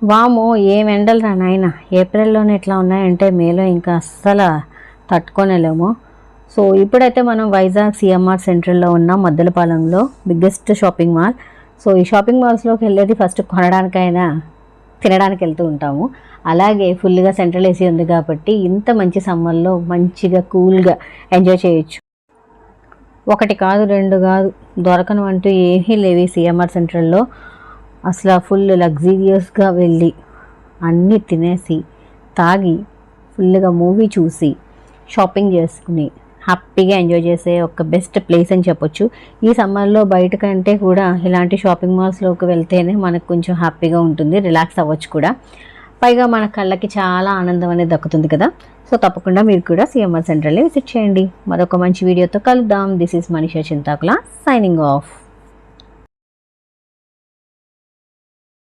వామో ఏం ఎండలు రా నాయన, ఏప్రిల్లోనే ఇట్లా ఉన్నాయంటే మేలో ఇంకా అస్సలు తట్టుకోనేలేము. సో ఇప్పుడైతే మనం వైజాగ్ సిఎంఆర్ సెంట్రల్లో ఉన్నాం, మద్దెలపాలెంలో బిగ్గెస్ట్ షాపింగ్ మాల్. సో ఈ షాపింగ్ మాల్స్లోకి వెళ్ళేది ఫస్ట్ కొనడానికైనా తినడానికి వెళ్తూ ఉంటాము. అలాగే ఫుల్గా సెంట్రల్ ఏసీ ఉంది కాబట్టి ఇంత మంచి సమ్మర్లో మంచిగా కూల్గా ఎంజాయ్ చేయొచ్చు. ఒకటి కాదు రెండు కాదు, దొరకను అంటూ ఏమీ లేవి సిఎంఆర్ సెంట్రల్లో. అసలు ఫుల్ లగ్జీరియస్గా వెళ్ళి అన్నీ తినేసి తాగి ఫుల్గా మూవీ చూసి షాపింగ్ చేసుకుని హ్యాపీగా ఎంజాయ్ చేసే ఒక బెస్ట్ ప్లేస్ అని చెప్పొచ్చు. ఈ సమ్మర్లో బయట కంటే కూడా ఇలాంటి షాపింగ్ మాల్స్లోకి వెళ్తేనే మనకు కొంచెం హ్యాపీగా ఉంటుంది, రిలాక్స్ అవ్వచ్చు కూడా. పైగా మన కళ్ళకి చాలా ఆనందం అనేది దక్కుతుంది కదా. సో తప్పకుండా మీరు కూడా సిఎంఆర్ సెంట్రల్ని విజిట్ చేయండి. మరొక మంచి వీడియోతో కలుద్దాం. This is Manisha Chintakula signing off.